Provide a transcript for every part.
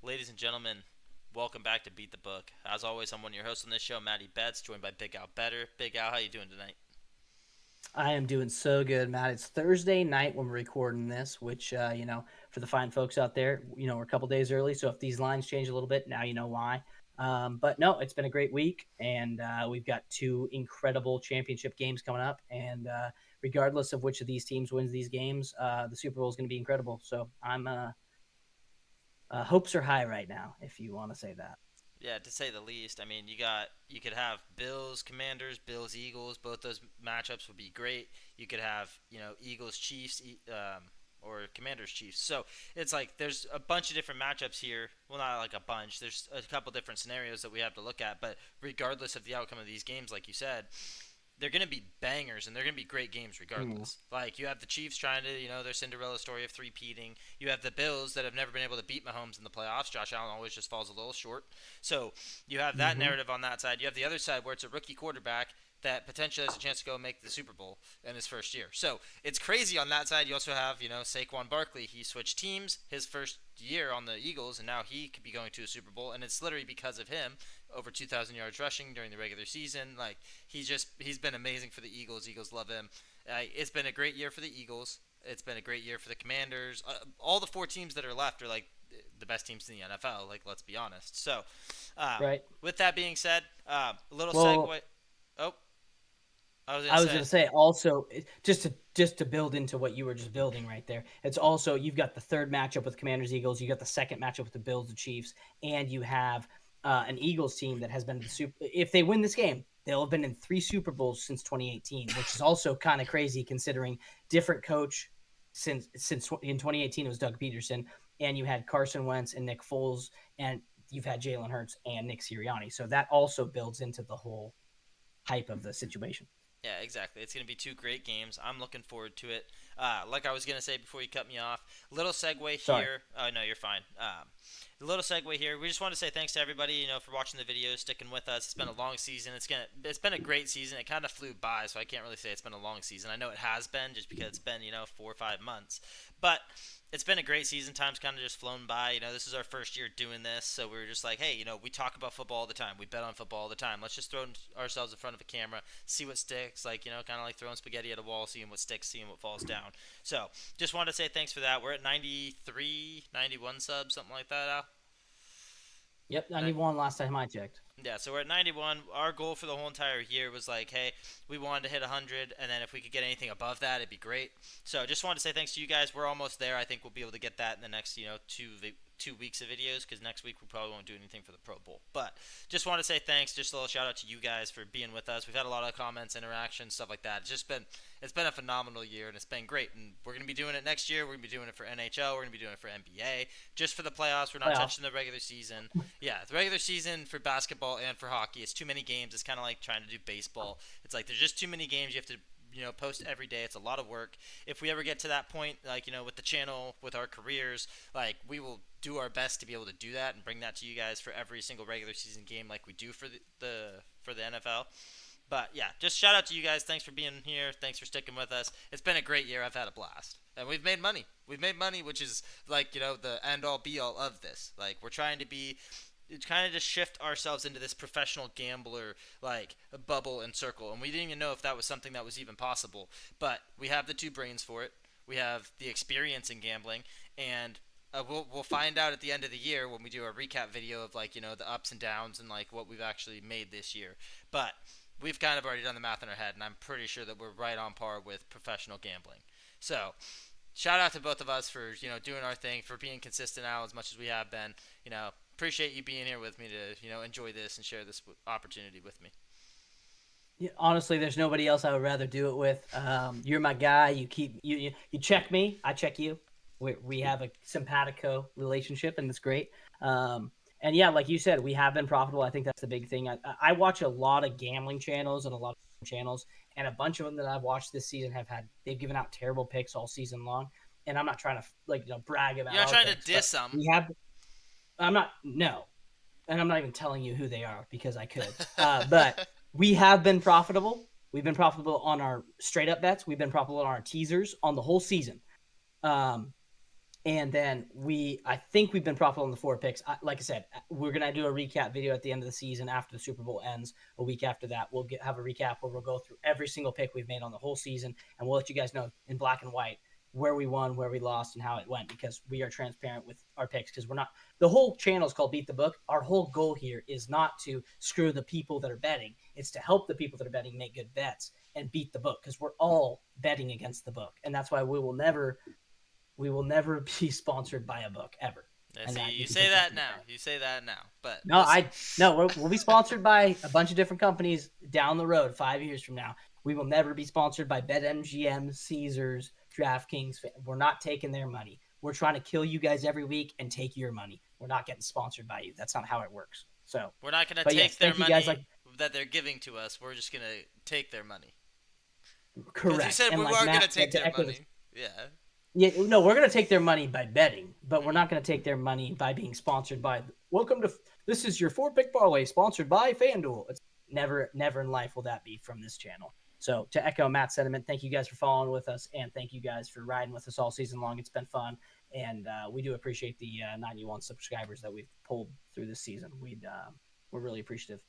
Ladies and gentlemen, welcome back to Beat the Book. As always, I'm one of your hosts on this show, MattyBets, joined by BigAL Bettor. BigAL, how you doing tonight? I am doing so good, Matt. It's Thursday night when we're recording this, which, for the fine folks out there, we're a couple days early. So if these lines change a little bit, now you know why. But no, it's been a great week, and we've got two incredible championship games coming up. And regardless of which of these teams wins these games, the Super Bowl is going to be incredible. So hopes are high right now, if you want to say that. Yeah, to say the least. I mean, you could have Bills Commanders, Bills Eagles. Both those matchups would be great. You could have Eagles Chiefs, or Commanders Chiefs. So it's like there's a bunch of different matchups here. Well, not like a bunch. There's a couple different scenarios that we have to look at. But regardless of the outcome of these games, like you said, they're going to be bangers and they're going to be great games Mm. regardless. Like you have the Chiefs trying to, their Cinderella story of three-peating. You have the Bills that have never been able to beat Mahomes in the playoffs. Josh Allen always just falls a little short. So you have that Mm-hmm. narrative on that side. You have the other side where it's a rookie quarterback that potentially has a chance to go make the Super Bowl in his first year. So it's crazy on that side. You also have, Saquon Barkley. He switched teams his first year on the Eagles, and now he could be going to a Super Bowl, and it's literally because of him. Over 2,000 yards rushing during the regular season. Like he's been amazing for the Eagles. Eagles love him. It's been a great year for the Eagles. It's been a great year for the Commanders. All the four teams that are left are like the best teams in the NFL. Like let's be honest. So, Right. with that being said, a little Well, segue. Oh, I was gonna I was say, going to say also just to build into what you were just building right there. It's also you've got the third matchup with Commanders Eagles, you got the second matchup with the Bills the Chiefs, and you have an Eagles team that has been to the Super. If they win this game, they'll have been in three Super Bowls since 2018, which is also kind of crazy considering different coach since in 2018 it was Doug Peterson, and you had Carson Wentz and Nick Foles, and you've had Jalen Hurts and Nick Sirianni. So that also builds into the whole hype of the situation. yeah, exactly. It's going to be two great games. I'm looking forward to it. Like I was going to say before you cut me off, little segue Sorry. here. Oh, no, you're fine. A little segue here. We just want to say thanks to everybody, for watching the videos, sticking with us. It's been a long season. It's been a great season. It kind of flew by, so I can't really say it's been a long season. I know it has been just because it's been, 4 or 5 months. But it's been a great season. Time's kind of just flown by. This is our first year doing this, so we were just like, hey, we talk about football all the time. We bet on football all the time. Let's just throw ourselves in front of a camera, see what sticks. Like, kind of like throwing spaghetti at a wall, seeing what sticks, seeing what falls down. So, just wanted to say thanks for that. We're at 93, 91 subs, something like that, Al. Yep, 91 last time I checked. Yeah, so we're at 91. Our goal for the whole entire year was like, hey, we wanted to hit 100, and then if we could get anything above that, it'd be great. So just wanted to say thanks to you guys. We're almost there. I think we'll be able to get that in the next, 2 weeks of videos, because next week we probably won't do anything for the Pro Bowl. But just want to say thanks. Just a little shout out to you guys for being with us. We've had a lot of comments, interactions, stuff like that. It's been a phenomenal year, and it's been great. And we're gonna be doing it next year. We're gonna be doing it for NHL. We're gonna be doing it for NBA. Just for the playoffs. We're not Playoffs. touching the regular season. Yeah, the regular season for basketball and for hockey, it's too many games. It's kind of like trying to do baseball. It's like there's just too many games. You have to post every day. It's a lot of work. If we ever get to that point, like with the channel, with our careers, like we will do our best to be able to do that and bring that to you guys for every single regular season game, like we do for the NFL. But yeah, just shout out to you guys. Thanks for being here. Thanks for sticking with us. It's been a great year. I've had a blast. And we've made money. We've made money, which is like, the end all be all of this. Like, we're trying to be kind of just shift ourselves into this professional gambler like bubble and circle, and we didn't even know if that was something that was even possible. But we have the two brains for it. We have the experience in gambling, and we'll find out at the end of the year when we do a recap video of like the ups and downs and like what we've actually made this year. But we've kind of already done the math in our head, and I'm pretty sure that we're right on par with professional gambling. So shout out to both of us for doing our thing, for being consistent now as much as we have been. Appreciate you being here with me to enjoy this and share this opportunity with me. Yeah, honestly, there's nobody else I would rather do it with. You're my guy. You check me, I check you. We have a simpatico relationship, and it's great. And yeah, like you said, we have been profitable. I think that's the big thing. I watch a lot of gambling channels and a lot of channels, and a bunch of them that I've watched this season they've given out terrible picks all season long. And I'm not trying to brag about You're not our trying to picks, but diss them. we have. I'm not no, and I'm not even telling you who they are because I could. But we have been profitable. We've been profitable on our straight up bets. We've been profitable on our teasers on the whole season. Um, And then I think we've been profitable in the 4 picks. Like I said, we're going to do a recap video at the end of the season after the Super Bowl ends. A week after that, we'll have a recap where we'll go through every single pick we've made on the whole season. And we'll let you guys know in black and white where we won, where we lost, and how it went, because we are transparent with our picks. Because the whole channel is called Beat the Book. Our whole goal here is not to screw the people that are betting. It's to help the people that are betting make good bets and beat the book, because we're all betting against the book. And that's why we will never be sponsored by a book ever. Yeah, And see, that you can say take that that from the now. bank. You say that now. But No, listen, we'll be sponsored by a bunch of different companies down the road 5 years from now. We will never be sponsored by BetMGM, Caesars, DraftKings. We're not taking their money. We're trying to kill you guys every week and take your money. We're not getting sponsored by you. That's not how it works. So, we're not gonna but take yes, their thank you guys. money Like, that they're giving to us. We're just gonna take their money. Because you correct. said And we like are gonna Matt take said, their to echo this, money. Yeah. yeah, no, we're going to take their money by betting, but we're Hmm. not going to take their money by being sponsored by. Welcome to this is your 4 pick parlay sponsored by FanDuel. It's never in life will that be from this channel. So to echo Matt's sentiment, thank you guys for following with us, and thank you guys for riding with us all season long. It's been fun, and we do appreciate the 91 subscribers that we've pulled through this season. We're really appreciative.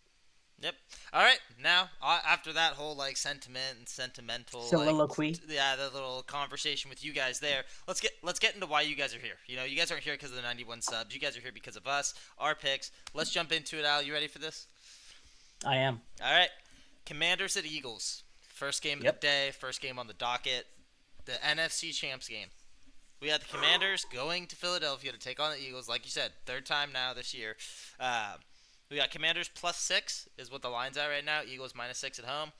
Yep. All right. Now, after that whole like sentiment and sentimental Soliloquy. yeah, the little conversation with you guys there, let's get into why you guys are here. You know, you guys aren't here because of the 91 subs. You guys are here because of us, our picks. Let's jump into it, Al. You ready for this? I am. All right. Commanders at Eagles. First game of the Yep. day. First game on the docket. The NFC Champs game. We had the Commanders going to Philadelphia to take on the Eagles. Like you said, third time now this year. Uh, we got Commanders +6 is what the line's at right now. Eagles -6 at home.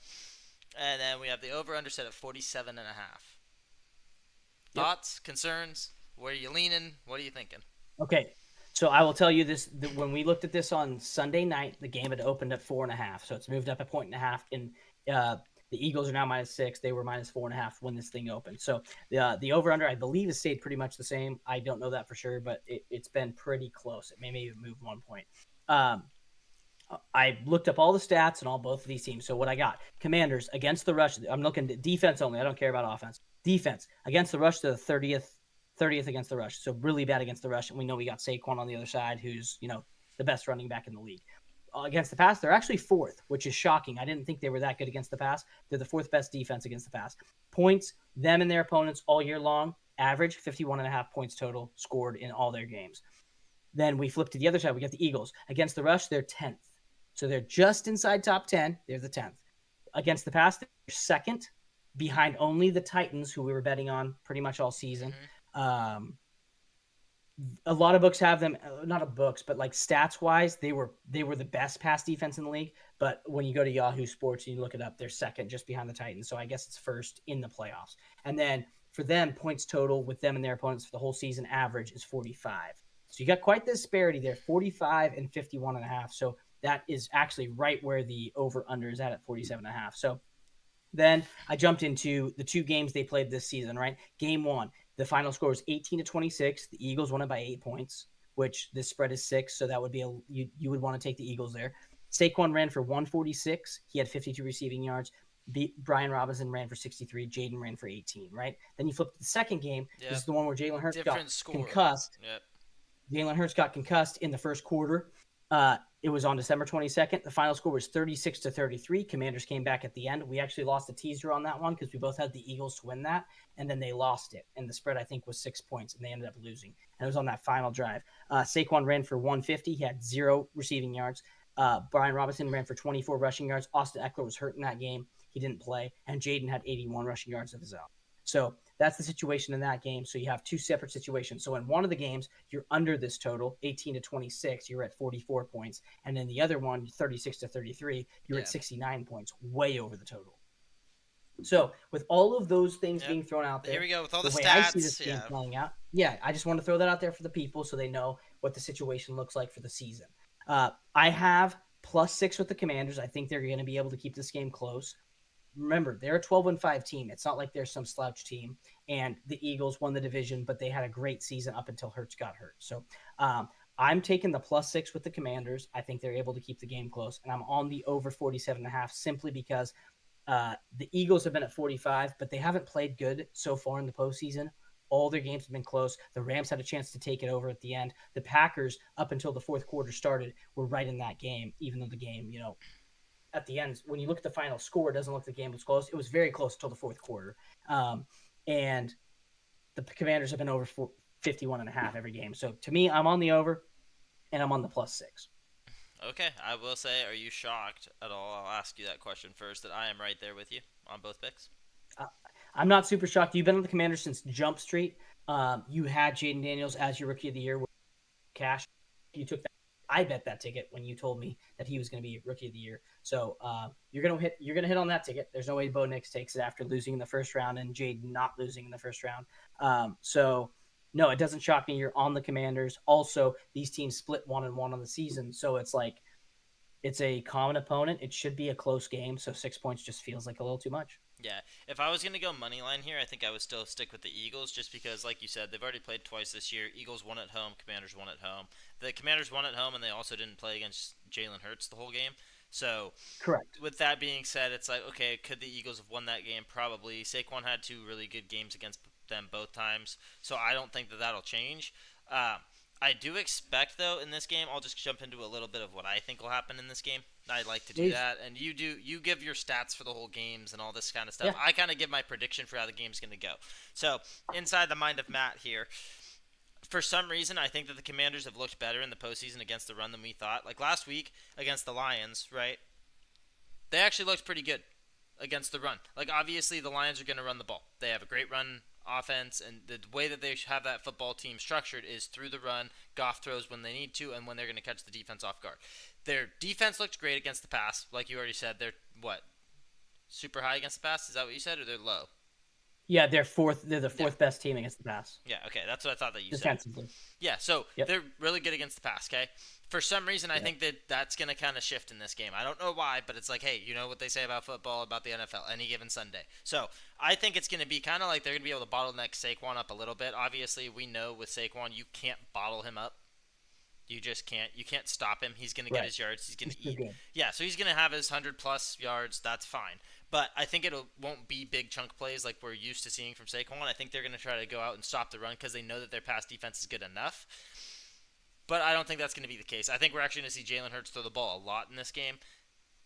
And then we have the over-under set at 47.5. Yep. Thoughts, concerns? Where are you leaning? What are you thinking? Okay. So I will tell you this: when we looked at this on Sunday night, the game had opened at 4.5, so it's moved up a 1.5. And uh, the Eagles are now -6; they were -4.5 when this thing opened. So the over under, I believe, has stayed pretty much the same. I don't know that for sure, but it's been pretty close. It may maybe move 1 point. Um, I looked up all the stats and all both of these teams. So what I got: Commanders against the rush. I'm looking at defense only. I don't care about offense. Defense against the rush, to the 30th against the rush. So really bad against the rush. And we know we got Saquon on the other side, who's the best running back in the league. Against the pass, they're actually 4th, which is shocking. I didn't think they were that good against the pass. They're the 4th best defense against the pass. Points, them and their opponents all year long, average 51.5 points total scored in all their games. Then we flip to the other side. We get the Eagles. Against the rush, they're 10th. So they're just inside top 10. They're the 10th. Against the pass, they're 2nd, behind only the Titans, who we were betting on pretty much all season. Mm-hmm. A lot of books have them, not books, but like stats wise, they were the best pass defense in the league. But when you go to Yahoo Sports and you look it up, they're 2nd, just behind the Titans. So I guess it's 1st in the playoffs. And then for them, points total with them and their opponents for the whole season average is 45. So you got quite the disparity there, 45 and 51.5. So that is actually right where the over under is at 47.5. So then I jumped into the 2 games they played this season, right? Game 1, the final score was 18-26. The Eagles won it by 8 points, which this spread is 6, so that would be you would want to take the Eagles there. Saquon ran for 146. He had 52 receiving yards. Brian Robinson ran for 63. Jaden ran for 18, right? Then you flip to the second game. Yep. This is the one where Jalen Hurts got score. concussed. Yep. Jalen Hurts got concussed in the first quarter. It was on December 22nd. The final score was 36-33. Commanders came back at the end. We actually lost a teaser on that one because we both had the Eagles to win that, and then they lost it. And the spread, I think, was 6 points, and they ended up losing. And it was on that final drive. Saquon ran for 150. He had 0 receiving yards. Brian Robinson ran for 24 rushing yards. Austin Eckler was hurt in that game. He didn't play. And Jaden had 81 rushing yards of his own. So that's the situation in that game. So you have 2 separate situations. So in one of the games, you're under this total, 18-26. You're at 44 points. And in the other one, 36-33, you're at 69 points, way over the total. So with all of those things being thrown out there, here we go with all the way stats. I see this game playing out. Yeah, I just want to throw that out there for the people so they know what the situation looks like for the season. I have +6 with the Commanders. I think they're going to be able to keep this game close. Remember, they're a 12-5 team. It's not like they're some slouch team. And the Eagles won the division, but they had a great season up until Hurts got hurt. So I'm taking the +6 with the Commanders. I think they're able to keep the game close. And I'm on the over 47.5 simply because the Eagles have been at 45, but they haven't played good so far in the postseason. All their games have been close. The Rams had a chance to take it over at the end. The Packers, up until the fourth quarter started, were right in that game, even though the game, at the end, when you look at the final score, it doesn't look like the game was close. It was very close until the fourth quarter. And the Commanders have been over 51.5 every game. So to me, I'm on the over and I'm on the +6. Okay, I will say, are you shocked at all? I'll ask you that question first. That I am right there with you on both picks. Uh, I'm not super shocked. You've been on the Commanders since Jump Street. You had Jaden Daniels as your rookie of the year with cash. You took that. I bet that ticket when you told me that he was going to be rookie of the year. So you're gonna hit on that ticket. There's no way Bo Nix takes it after losing in the first round and Jade not losing in the first round. So no, it doesn't shock me. You're on the Commanders. Also, these teams split 1-1 on the season, so it's like it's a common opponent. It should be a close game. So 6 points just feels like a little too much. Yeah, if I was gonna go money line here, I think I would still stick with the Eagles, just because, like you said, they've already played twice this year. Eagles won at home, Commanders won at home. The Commanders won at home, and they also didn't play against Jalen Hurts the whole game. So, Correct. with that being said, it's like, okay, could the Eagles have won that game? Probably. Saquon had two really good games against them both times, so I don't think that that'll change. Uh, I do expect, though, in this game, I'll just jump into a little bit of what I think will happen in this game. I like to do Please. that, and you give your stats for the whole games and all this kind of stuff. Yeah. I kind of give my prediction for how the game's going to go. So, inside the mind of Matt here, for some reason, I think that the Commanders have looked better in the postseason against the run than we thought. Like last week against the Lions, right? They actually looked pretty good against the run. Like obviously the Lions are going to run the ball. They have a great run offense, and the way that they have that football team structured is through the run. Goff throws when they need to and when they're going to catch the defense off guard. Their defense looked great against the pass, like you already said. They're what, super high against the pass? Is that what you said, or they're low? Yeah, they're fourth. They're the Yeah. fourth best team against the pass Yeah, okay, that's what I thought that you said. defensively. Yeah, so Yep. they're really good against the pass, okay? For some reason, I Yep. think that that's going to kind of shift in this game. I don't know why, but it's like, hey, you know what they say about football, about the NFL, any given Sunday. So I think it's going to be kind of like they're going to be able to bottleneck Saquon up a little bit. Obviously, we know with Saquon, you can't bottle him up. You just can't. You can't stop him. He's going to get Right. his yards. He's going He's to too eat. good. Yeah, so he's going to have his 100-plus yards. That's fine. But I think it won't be big chunk plays like we're used to seeing from Saquon. I think they're going to try to go out and stop the run because they know that their pass defense is good enough. But I don't think that's going to be the case. I think we're actually going to see Jalen Hurts throw the ball a lot in this game.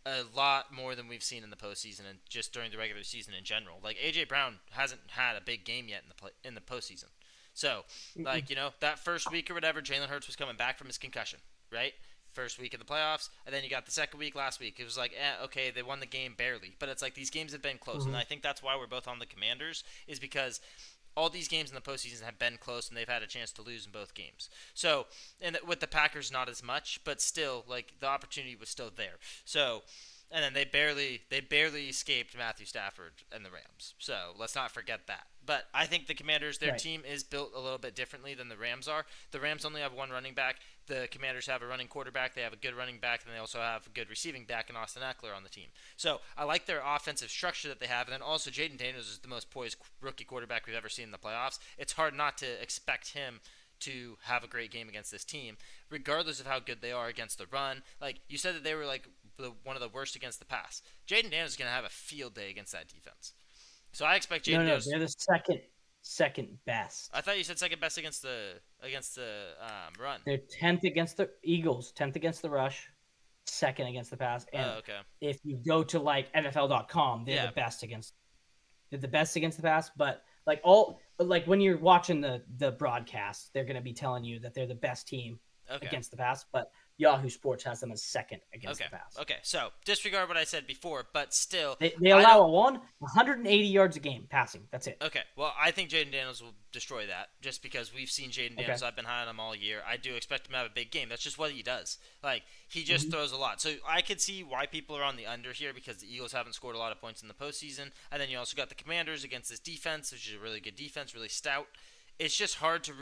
A lot more than we've seen in the postseason and just during the regular season in general. Like A.J. Brown hasn't had a big game yet in the postseason. So, like, that first week or whatever, Jalen Hurts was coming back from his concussion, right? First week of the playoffs, and then you got the second week last week. It was like, okay, they won the game barely. But it's like these games have been close, and I think that's why we're both on the Commanders, is because all these games in the postseason have been close, and they've had a chance to lose in both games. So, and with the Packers, not as much, but still, like, the opportunity was still there. So, and then they barely escaped Matthew Stafford and the Rams. So let's not forget that. But I think the Commanders, their Right. team is built a little bit differently than the Rams are. The Rams only have one running back. The Commanders have a running quarterback. They have a good running back, and they also have a good receiving back in Austin Eckler on the team. So I like their offensive structure that they have. And then also Jaden Daniels is the most poised rookie quarterback we've ever seen in the playoffs. It's hard not to expect him to have a great game against this team, regardless of how good they are against the run. Like you said that they were like one of the worst against the pass. Jaden Daniels is going to have a field day against that defense. So I expect Jaden No, Daniels. they're the second best. I thought you said second best against the run. They're 10th against the Eagles, 10th against the rush, second against the pass. And Oh, okay. if you go to like NFL.com, they're Yeah. the best against. They're the best against the pass, but like when you're watching the broadcast, they're going to be telling you that they're the best team Okay. against the pass, but Yahoo Sports has them as second against Okay. the pass. Okay. So disregard what I said before, but still, They I allow don't- 180 yards a game passing. That's it. Okay, well, I think Jaden Daniels will destroy that just because we've seen Jaden Daniels. Okay. I've been high on him all year. I do expect him to have a big game. That's just what he does. Like, he just throws a lot. So I could see why people are on the under here because the Eagles haven't scored a lot of points in the postseason. And then you also got the Commanders against this defense, which is a really good defense, really stout. It's just hard to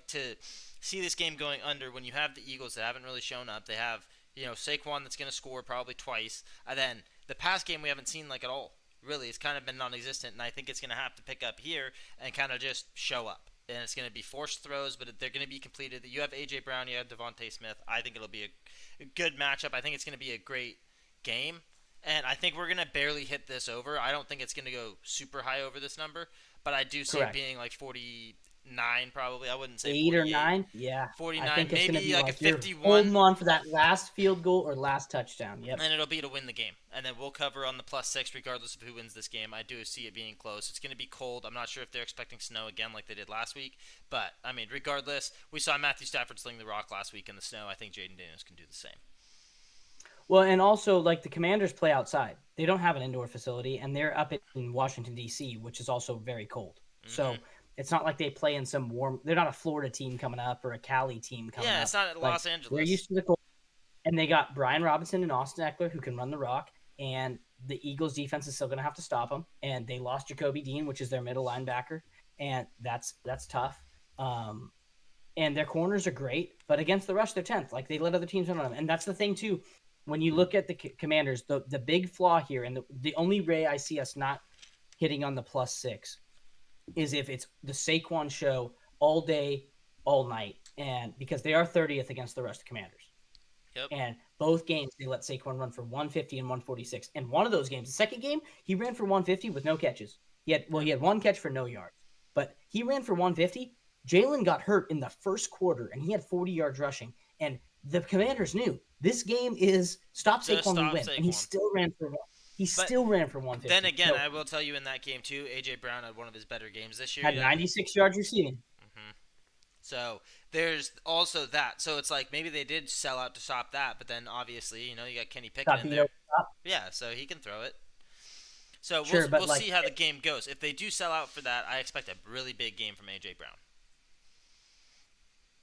to see this game going under when you have the Eagles that haven't really shown up. They have, Saquon that's going to score probably twice. And then the pass game we haven't seen like at all. Really, it's kind of been non-existent, and I think it's going to have to pick up here and kind of just show up. And it's going to be forced throws, but they're going to be completed. You have A.J. Brown, you have Devontae Smith. I think it'll be a good matchup. I think it's going to be a great game, and I think we're going to barely hit this over. I don't think it's going to go super high over this number, but I do see it Correct. being like 40, 49 probably. I wouldn't say 48. 8 or 9. Yeah, I 49, think it's going to maybe be like a like you're 51, holding on for that last field goal or last touchdown. Yep. and it'll be to win the game. And then we'll cover on the +6 regardless of who wins this game. I do see it being close. It's going to be cold. I'm not sure if they're expecting snow again like they did last week. But, I mean, regardless, we saw Matthew Stafford sling the rock last week in the snow. I think Jaden Daniels can do the same. Well, and also like the Commanders play outside. They don't have an indoor facility, and they're up in Washington D.C., which is also very cold. Mm-hmm. So it's not like they play in some warm. They're not a Florida team coming up or a Cali team coming Yeah, it's up. not Like Los they're Angeles. used to the cold, and they got Brian Robinson and Austin Eckler who can run the rock, and the Eagles defense is still going to have to stop them. And they lost Jacoby Dean, which is their middle linebacker, and that's tough. Um, and their corners are great, but against the rush, they're 10th. Like they let other teams run on them, and that's the thing too. When you look at the Commanders, the big flaw here, and the only way I see us not hitting on the +6 is if it's the Saquon show all day, all night, and because they are 30th against the rush, the Commanders. Yep. And both games, they let Saquon run for 150 and 146. And one of those games, the second game, he ran for 150 with no catches. He had one catch for no yards, but he ran for 150. Jalen got hurt in the first quarter, and he had 40 yards rushing. And the Commanders knew this game is stop Just Saquon, we stop win. And he Saquon. still ran for one. He But still ran for 150. then again, No, I will tell you in that game too, A.J. Brown had one of his better games this year. had 96 yards receiving. Mm-hmm. So there's also that. So it's like maybe they did sell out to stop that, but then obviously, you got Kenny Pickett Got in beat there. over the top. Yeah, so he can throw it. So Sure, but we'll like see how the game goes. If they do sell out for that, I expect a really big game from A.J. Brown.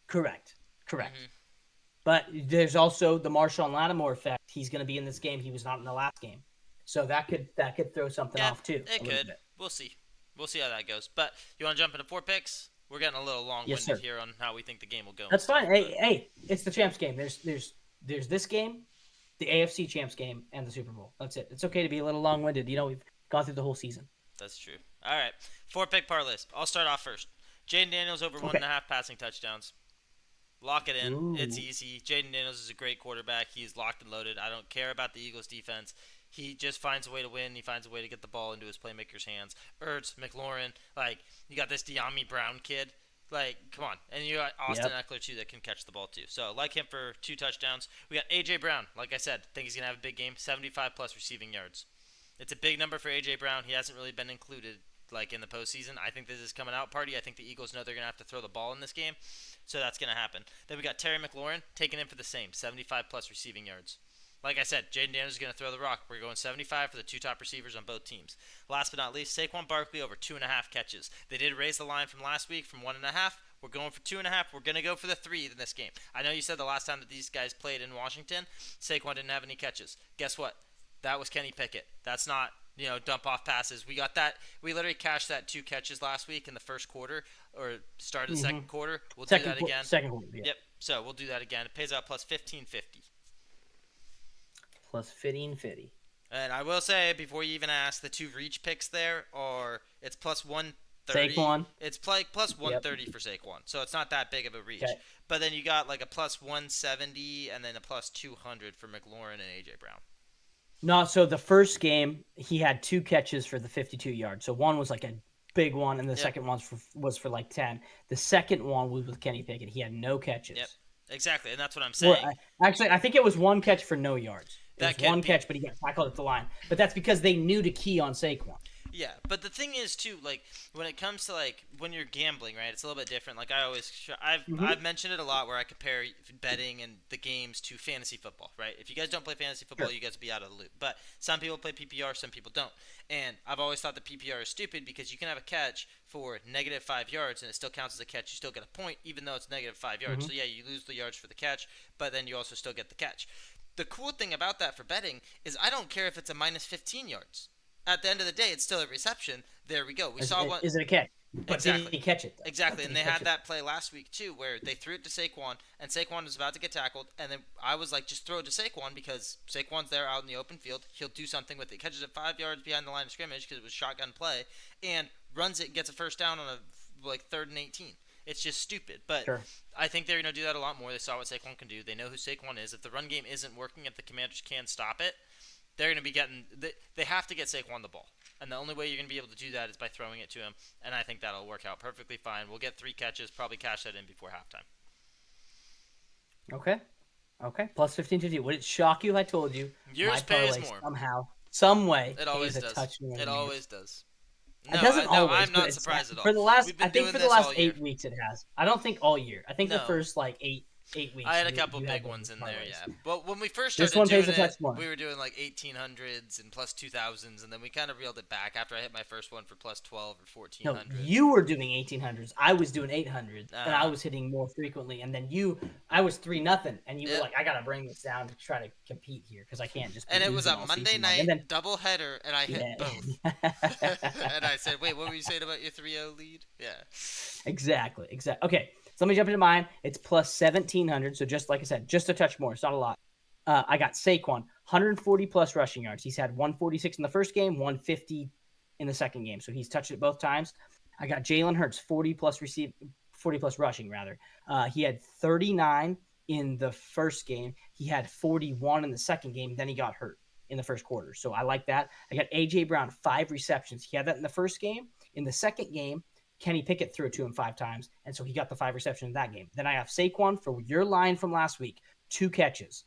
correct. Mm-hmm. But there's also the Marshawn Lattimore effect. He's going to be in this game. He was not in the last game, so that could throw something Yeah, off too. it could. Bit. We'll see. We'll see how that goes. But you want to jump into 4 picks? We're getting a little Yes, long-winded sir. here on how we think the game will go. That's fine. Stuff, Hey, it's the champs game. There's this game, the AFC champs game, and the Super Bowl. That's it. It's okay to be a little long-winded. We've gone through the whole season. That's true. All right, 4-pick parlays. I'll start off first. Jaden Daniels over Okay. 1.5 passing touchdowns. Lock it in. Ooh. It's easy. Jaden Daniels is a great quarterback. He's locked and loaded. I don't care about the Eagles defense. He just finds a way to win. He finds a way to get the ball into his playmakers' hands. Ertz, McLaurin, you got this De'Ami Brown kid. Come on. And you got Austin Eckler, too, that can catch the ball, too. So, like him for 2 touchdowns. We got A.J. Brown. Like I said, think he's going to have a big game. 75-plus receiving yards. It's a big number for A.J. Brown. He hasn't really been included, in the postseason. I think this is coming out party. I think the Eagles know they're going to have to throw the ball in this game. So that's going to happen. Then we got Terry McLaurin taking in for the same, 75-plus receiving yards. Like I said, Jaden Daniels is going to throw the rock. We're going 75 for the 2 top receivers on both teams. Last but not least, Saquon Barkley over 2.5 catches. They did raise the line from last week from 1.5. We're going for 2.5. We're going to go for the 3 in this game. I know you said the last time that these guys played in Washington, Saquon didn't have any catches. Guess what? That was Kenny Pickett. That's not dump off passes. We got that. We literally cashed that 2 catches last week in the first quarter or start of the second quarter. We'll do that again. Second quarter, yeah. Yep. So we'll do that again. It pays out plus 1550. Plus 1550. And I will say before you even ask, the 2 reach picks there it's plus 130. Saquon. It's plus 130 for Saquon. So it's not that big of a reach. Okay. But then you got a plus 170 and then a plus 200 for McLaurin and AJ Brown. No, so the first game he had 2 catches for the 52 yards. So one was like a big one, and the second one was for like 10. The second one was with Kenny Pickett. He had no catches. Yep, exactly, and that's what I'm saying. Well, I think it was 1 catch for no yards. It was 1 be. catch, but he got tackled at the line. But that's because they knew to key on Saquon. Yeah, but the thing is too, when it comes to when you're gambling, right? It's a little bit different. I've mentioned it a lot where I compare betting and the games to fantasy football, right? If you guys don't play fantasy football, Sure. you guys will be out of the loop. But some people play PPR, some people don't. And I've always thought the PPR is stupid because you can have a catch for negative 5 yards and it still counts as a catch. You still get a point even though it's negative 5 yards. So yeah, you lose the yards for the catch, but then you also still get the catch. The cool thing about that for betting is I don't care if it's a minus 15 yards. At the end of the day, it's still a reception. There we go. Is it a catch? But Exactly. did he catch it, though? Exactly, Did and he they catch had it? that play last week too, where they threw it to Saquon, and Saquon was about to get tackled, and then I was like, just throw it to Saquon because Saquon's there out in the open field. He'll do something with it. Catches it 5 yards behind the line of scrimmage because it was shotgun play, and runs it, gets a first down on a 3rd and 18. It's just stupid, but Sure. I think they're going to do that a lot more. They saw what Saquon can do. They know who Saquon is. If the run game isn't working, if the Commanders can stop it, they're going to be getting. They have to get Saquon the ball. And the only way you're going to be able to do that is by throwing it to him. And I think that'll work out perfectly fine. We'll get 3 catches, probably cash that in before halftime. Okay. Okay. Plus 1550. Would it shock you if I told you my Yours pays parlay more. somehow, some way, It pays always a does. touch more It than yours? always does. It No, doesn't no, always, I'm but not it's surprised at all. for the last. We've I been think doing for the this last all year. 8 weeks it has. I don't think all year. I think the No. first like eight I weeks. had a couple you big had ones in there, parlays. yeah. But when we first This started one pays doing a touch it, more. we were doing like 1800s and plus 2000s, and then we kind of reeled it back after I hit my first one for plus 12 or No, 1400. you were doing 1800s. I was doing 800s, and I Uh, was hitting more frequently. And then I was 3-0, and you were Yep. like, I gotta bring this down to try to compete here because I can't just be And it was losing a all Monday season long. night And then double header, and I hit yeah, both. And I said, "Wait, what were you saying about your 3-0 lead?" Yeah. exactly. Okay, so let me jump into mine. It's plus 1700, so just like I said, just a touch more. It's not a lot. I got Saquon, 140 plus rushing yards. He's had 146 in the first game, 150 in the second game, so he's touched it both times. I got Jalen Hurts, 40 plus rushing rather. He had 39 in the first game. He had 41 in the second game. Then he got hurt in the first quarter, so I like that. I got AJ Brown, 5 receptions. He had that in the first game. In the second game, Kenny Pickett threw it to him 5 times, and so he got the 5 receptions in that game. Then I have Saquon for your line from last week, 2 catches.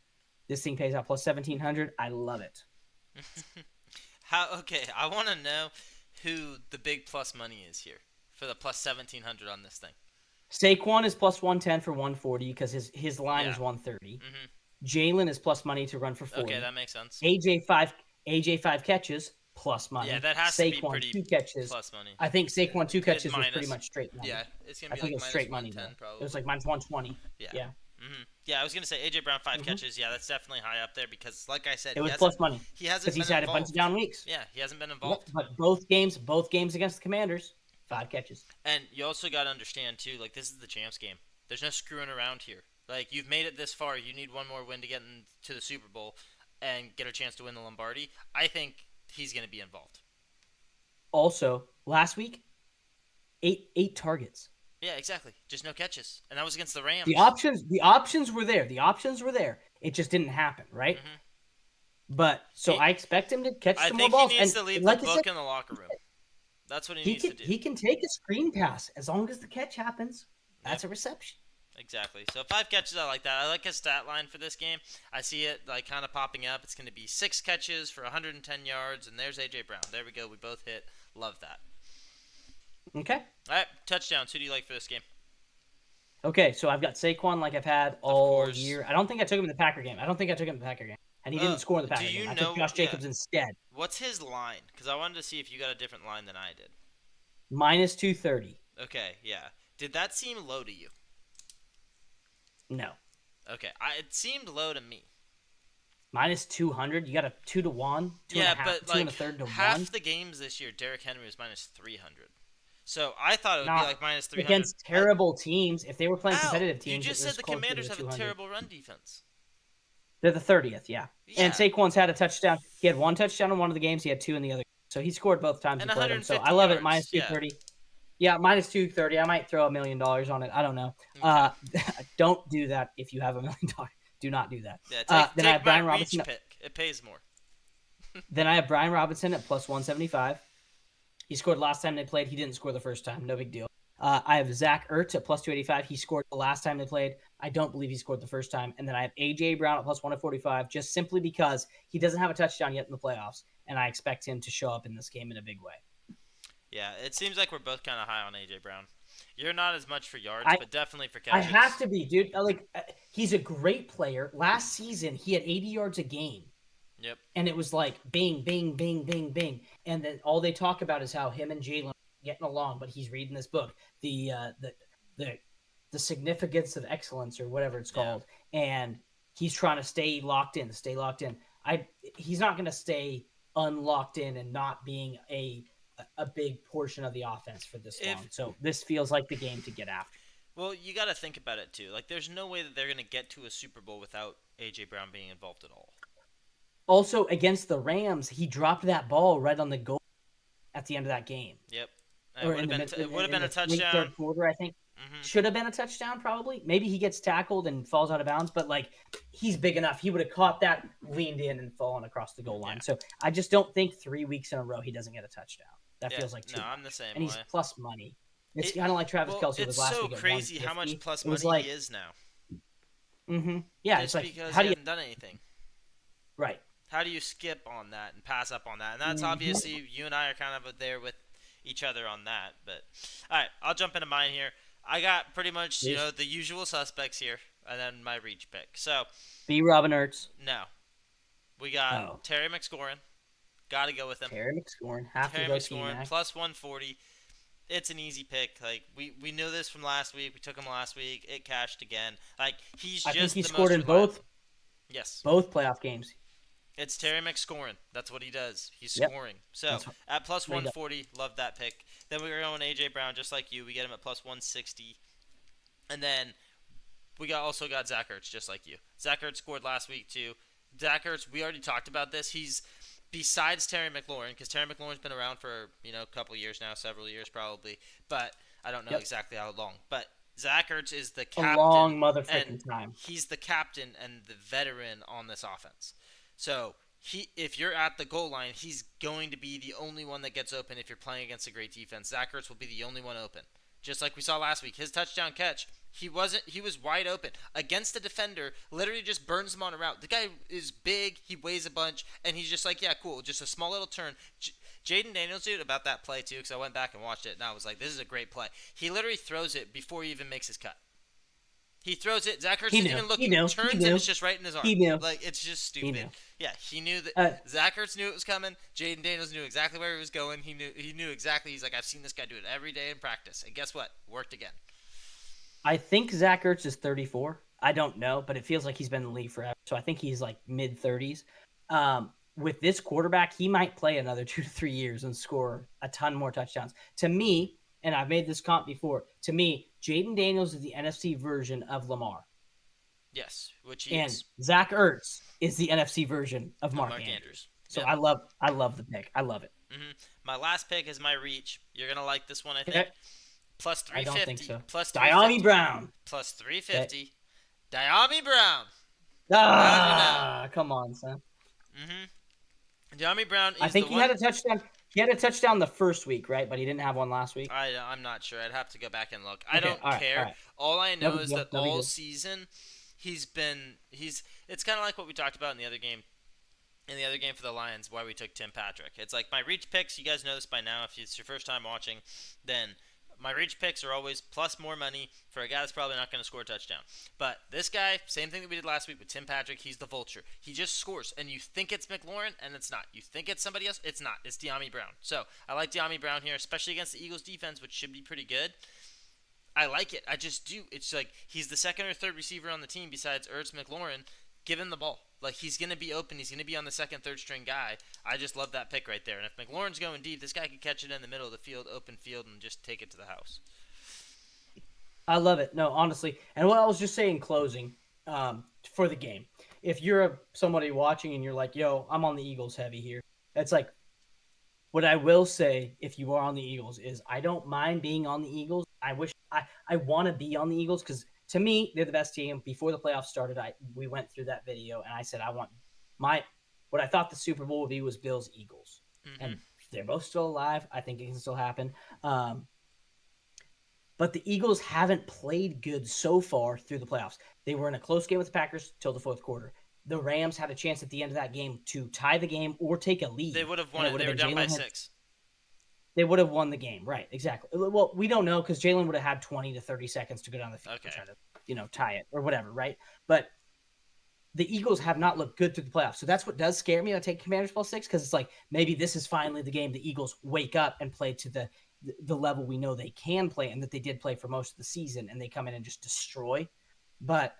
This thing pays out plus 1700. I love it. Okay, I want to know who the big plus money is here for the plus 1700 on this thing. Saquon is plus 110 for 140 because his line is 130. Mm-hmm. Jalen is plus money to run for 40. Okay, that makes sense. AJ 5 catches plus money. Yeah, that has Saquon, to be pretty 2 catches plus money. I think Saquon 2 catches was minus. pretty much straight money. Yeah, it's gonna be I think like it was straight money though. probably. It was like minus 120. Yeah. Yeah. Mm-hmm. Yeah, I was gonna say AJ Brown 5 catches. Yeah, that's definitely high up there because, like I said, It was plus money. He hasn't because he's had involved. a bunch of down weeks. Yeah, he hasn't been involved. But both games against the Commanders, 5 catches. And you also got to understand too, like this is the champs game. There's no screwing around here. Like you've made it this far, you need one more win to get into the Super Bowl and get a chance to win the Lombardi. I think he's gonna be involved. Also, last week, eight targets. Yeah, exactly. Just no catches, and that was against the Rams. The options were there. It just didn't happen, right? Mm-hmm. But I expect him to catch some more balls. I think he needs to leave the book in the locker room. That's what he needs to do. He can take a screen pass as long as the catch happens. That's a reception. Exactly. So 5 catches, I like that. I like his stat line for this game. I see it like kind of popping up. It's going to be 6 catches for 110 yards, and there's AJ Brown. There we go. We both hit. Love that. Okay. All right, touchdowns. Who do you like for this game? Okay, so I've got Saquon like I've had all year. I don't think I took him in the Packer game. And he didn't score in the Packer game. I took Josh Jacobs instead. What's his line? Because I wanted to see if you got a different line than I did. Minus 230. Okay, yeah. Did that seem low to you? No. Okay, it seemed low to me. Minus 200. You got a 2 to 1. But 2 and a third to half 1. the games this year, Derrick Henry was minus 300. So I thought it would be like minus 300 against terrible teams. If they were playing competitive teams, you just said the Commanders have a terrible run defense. They're the 30th, yeah. And Saquon's had a touchdown. He had 1 touchdown in one of the games. He had 2 in the other. So he scored both times he played him. So I love it. Minus 230. Yeah, minus 230. I might throw $1 million on it. I don't know. Okay. Don't do that if you have $1 million. Do not do that. Yeah, then I have Brian Robinson. Pick. It pays more. Then I have Brian Robinson at plus 175. He scored last time they played. He didn't score the first time. No big deal. I have Zach Ertz at plus 285. He scored the last time they played. I don't believe he scored the first time. And then I have A.J. Brown at plus 145 just simply because he doesn't have a touchdown yet in the playoffs. And I expect him to show up in this game in a big way. Yeah, it seems like we're both kind of high on A.J. Brown. You're not as much for yards, but definitely for catches. I have to be, dude. He's a great player. Last season, he had 80 yards a game. Yep. And it was like bing, bing, bing, bing, bing. And then all they talk about is how him and Jalen are getting along, but he's reading this book, the significance of excellence or whatever it's called. Yeah. And he's trying to stay locked in. He's not going to stay unlocked in and not being a big portion of the offense for this long. So this feels like the game to get after. Well, you got to think about it too. Like, there's no way that they're going to get to a Super Bowl without A.J. Brown being involved at all. Also, against the Rams, he dropped that ball right on the goal at the end of that game. Yep. It would have been a touchdown. Third quarter, I think. Mm-hmm. Should have been a touchdown, probably. Maybe he gets tackled and falls out of bounds, but like he's big enough. He would have caught that, leaned in, and fallen across the goal Yeah. line. So I just don't think 3 weeks in a row he doesn't get a touchdown. That Yeah. feels like No, too I'm the much. same And he's way. plus money. It's It kind of like Travis well, Kelsey it's was last so week at crazy how much 150. plus It was money he like, is now. yeah, it's Just like, because how he do you, hasn't done anything. right? How do you skip on that and pass up on that? And that's Mm-hmm. obviously you and I are kind of there with each other on that. But all right, I'll jump into mine here. I got pretty much Please. the usual suspects here, and then my reach pick. So B. Robin Ertz. no, we got Oh, Terry McScorin. Got to go with him. Terry McScorin. Have to Terry go T McScorin Mac. plus 140. It's an easy pick. Like we knew this from last week. We took him last week. It cashed again. Like he's I think just he the scored most in reliable. Yes. both playoff games. It's Terry McScorin. That's what he does. He's Yep. scoring. So That's at plus what he does. 140, love that pick. Then we were going AJ Brown, just like you. We get him at plus 160, and then we also got Zach Ertz, just like you. Zach Ertz scored last week too. Zach Ertz, we already talked about this. He's besides Terry McLaurin, because Terry McLaurin's been around for a couple years now, several years probably, but I don't know Yep. exactly how long. But Zach Ertz is the A captain, long and motherfucking time. he's the captain and the veteran on this offense. So if you're at the goal line, he's going to be the only one that gets open if you're playing against a great defense. Zach Ertz will be the only one open. Just like we saw last week, his touchdown catch, he was wide open against a defender, literally just burns him on a route. The guy is big, he weighs a bunch, and he's just like, yeah, cool, just a small little turn. Jaden Daniels, dude, about that play too, because I went back and watched it, and I was like, this is a great play. He literally throws it before he even makes his cut. He throws it. Zach Ertz He isn't knew. even He looking. knew. Turns He and knew. it's just right in his arm. He knew. Like it's just He stupid. knew. Yeah, he knew that. Uh, Zach Ertz knew it was coming. Jaden Daniels knew exactly where he was going. He knew exactly. He's like, I've seen this guy do it every day in practice. And guess what? Worked again. I think Zach Ertz is 34. I don't know, but it feels like he's been in the league forever. So I think he's like mid 30s. With this quarterback, he might play another 2 to 3 years and score a ton more touchdowns. To me, and I've made this comp before, to me, Jaden Daniels is the NFC version of Lamar. Yes, which he And is. Zach Ertz is the NFC version of Mark Andrews. Andrews. So Yep. I love the pick. I love it. My last pick is my reach. You're gonna like this one, I think. Okay. Plus I 350. don't think so. Plus Diami 350. Brown. Plus 350. Diami Brown. Come on, son. Diami Brown is I think the he one. had a touchdown. He had a touchdown the first week, right? But he didn't have one last week. I'm not sure. I'd have to go back and look. I Okay, don't all right, care. all right. All I know No big is deal, that no big all deal. season it's kind of like what we talked about in the other game. In the other game for the Lions, why we took Tim Patrick. It's like my reach picks. You guys know this by now. If it's your first time watching, then my reach picks are always plus more money for a guy that's probably not going to score a touchdown. But this guy, same thing that we did last week with Tim Patrick. He's the vulture. He just scores, and you think it's McLaurin, and it's not. You think it's somebody else, it's not. It's Diami Brown. So I like Diami Brown here, especially against the Eagles defense, which should be pretty good. I like it. I just do. It's like he's the second or third receiver on the team besides Ertz, McLaurin. Give him the ball. Like he's gonna be open. He's gonna be on the second, third string guy. I just love that pick right there. And if McLaurin's going deep, this guy could catch it in the middle of the field, open field, and just take it to the house. I love it. No, honestly. And what I was just saying, closing for the game. If you're somebody watching and you're like, "Yo, I'm on the Eagles heavy here," it's like what I will say. If you are on the Eagles, is I don't mind being on the Eagles. I wish I want to be on the Eagles because to me they're the best team. Before the playoffs started, we went through that video and I said I want what I thought the Super Bowl would be was Bills Eagles, and they're both still alive. I think it can still happen. But the Eagles haven't played good so far through the playoffs. They were in a close game with the Packers till the fourth quarter. The Rams had a chance at the end of that game to tie the game or take a lead. They would have won it. They were down by 6. They would have won the game, right? Exactly. Well, we don't know because Jalen would have had 20 to 30 seconds to go down the field to try to, tie it or whatever, right? But the Eagles have not looked good through the playoffs, so that's what does scare me. I take Commanders plus 6 because it's like maybe this is finally the game the Eagles wake up and play to the level we know they can play and that they did play for most of the season, and they come in and just destroy. But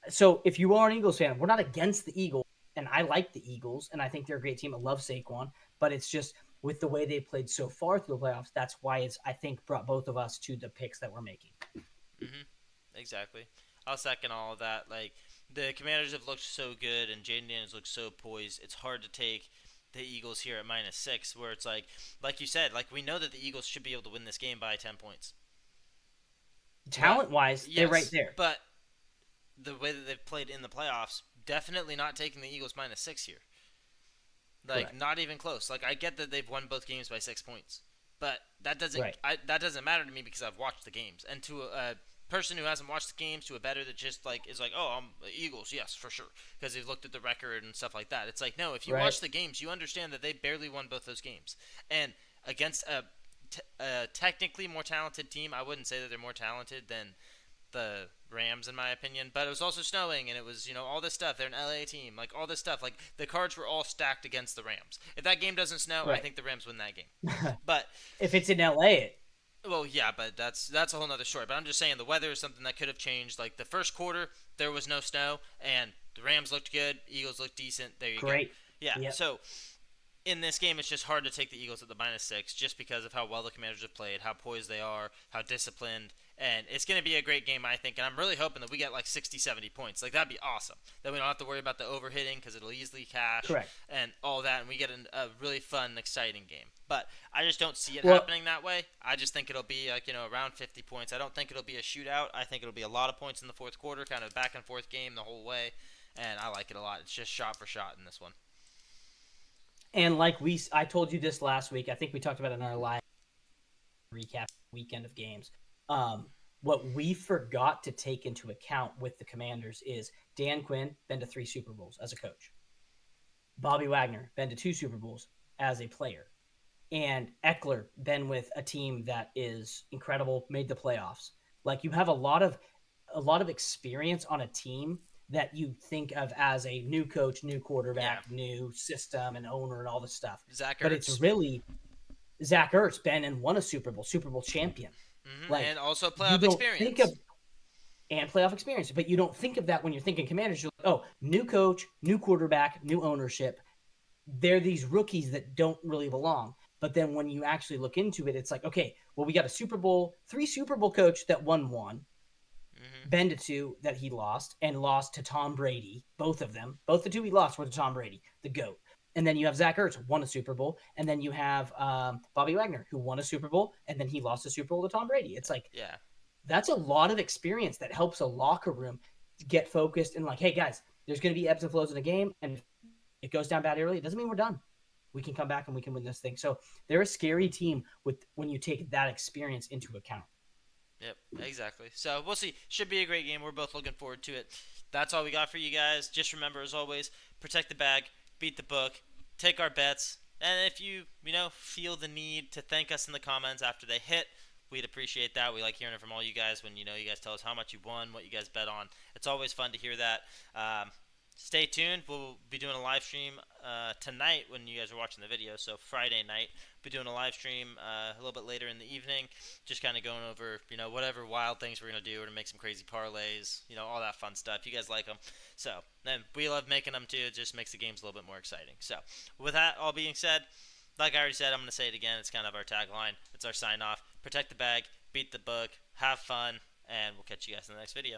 so if you are an Eagles fan, we're not against the Eagles, and I like the Eagles, and I think they're a great team. I love Saquon, but it's just with the way they played so far through the playoffs, that's why it's, I think, brought both of us to the picks that we're making. Exactly. I'll second all of that. Like, the Commanders have looked so good, and Jaden Daniels looks so poised. It's hard to take the Eagles here at -6, where it's like you said, like we know that the Eagles should be able to win this game by 10 points. But Talent wise, they're right yes, there. but the way that they've played in the playoffs, definitely not taking the Eagles -6 here. Like Correct. not even close. Like I get that they've won both games by 6 points, but Right. that doesn't matter to me because I've watched the games. And to a person who hasn't watched the games, to a bettor that just like is like, oh, I'm Eagles, yes, for sure, because they've looked at the record and stuff like that. It's like no, if you Right. watch the games, you understand that they barely won both those games, and against a technically more talented team. I wouldn't say that they're more talented than the Rams in my opinion, but it was also snowing and it was, all this stuff. They're an LA team, like all this stuff. Like the cards were all stacked against the Rams. If that game doesn't snow, I Right. think the Rams win that game. But If it's in LA, well, yeah, but that's a whole nother story. But I'm just saying the weather is something that could have changed. Like the first quarter, there was no snow and the Rams looked good, Eagles looked decent. There you go. great. Yeah. Yep. So in this game, it's just hard to take the Eagles at the -6 just because of how well the Commanders have played, how poised they are, how disciplined. And it's going to be a great game, I think. And I'm really hoping that we get like 60, 70 points. Like, that'd be awesome. Then we don't have to worry about the overhitting because it'll easily cash Correct. and all that. And we get a really fun, exciting game. But I just don't see it Well, happening that way. I just think it'll be like, around 50 points. I don't think it'll be a shootout. I think it'll be a lot of points in the fourth quarter, kind of back and forth game the whole way. And I like it a lot. It's just shot for shot in this one. and I told you this last week. I think we talked about it in our live recap weekend of games. What we forgot to take into account with the Commanders is Dan Quinn been to 3 Super Bowls as a coach. Bobby Wagner been to 2 Super Bowls as a player. And Eckler been with a team that is incredible, made the playoffs. Like you have a lot of experience on a team that you think of as a new coach, new Yeah. quarterback, new system and owner and all this stuff. Zach But it's Ertz. really Zach Ertz been and won a Super Bowl champion. And Like also you playoff don't think of experience. and playoff experience, but you don't think of that when you're thinking Commanders. You're like, oh, new coach, new quarterback, new ownership. They're these rookies that don't really belong. But then when you actually look into it, it's like, okay, well, we got a 3 Super Bowl coach that won one, hmm Ben to 2 that he lost, and lost to Tom Brady. Both of them, both the 2 he lost were to Tom Brady, the GOAT. And then you have Zach Ertz, won a Super Bowl, and then you have Bobby Wagner, who won a Super Bowl, and then he lost a Super Bowl to Tom Brady. It's like Yeah. that's a lot of experience that helps a locker room get focused and like, hey guys, there's going to be ebbs and flows in a game, and if it goes down bad early, it doesn't mean we're done. We can come back and we can win this thing. So they're a scary team with when you take that experience into account. Yep. Exactly. So we'll see. Should be a great game. We're both looking forward to it. That's all we got for you guys. Just remember, as always, protect the bag, beat the book, take our bets, and if you feel the need to thank us in the comments after they hit, we'd appreciate that. We like hearing it from all you guys when you guys tell us how much you won, what you guys bet on. It's always fun to hear that. Stay tuned. We'll be doing a live stream tonight when you guys are watching the video. So Friday night, we'll be doing a live stream a little bit later in the evening, just kind of going over whatever wild things we're gonna do, or to make some crazy parlays, all that fun stuff. You guys like them, so then we love making them too. It just makes the games a little bit more exciting. So with that all being said, like I already said, I'm gonna say it again. It's kind of our tagline. It's our sign off. Protect the bag, beat the book, have fun, and we'll catch you guys in the next video.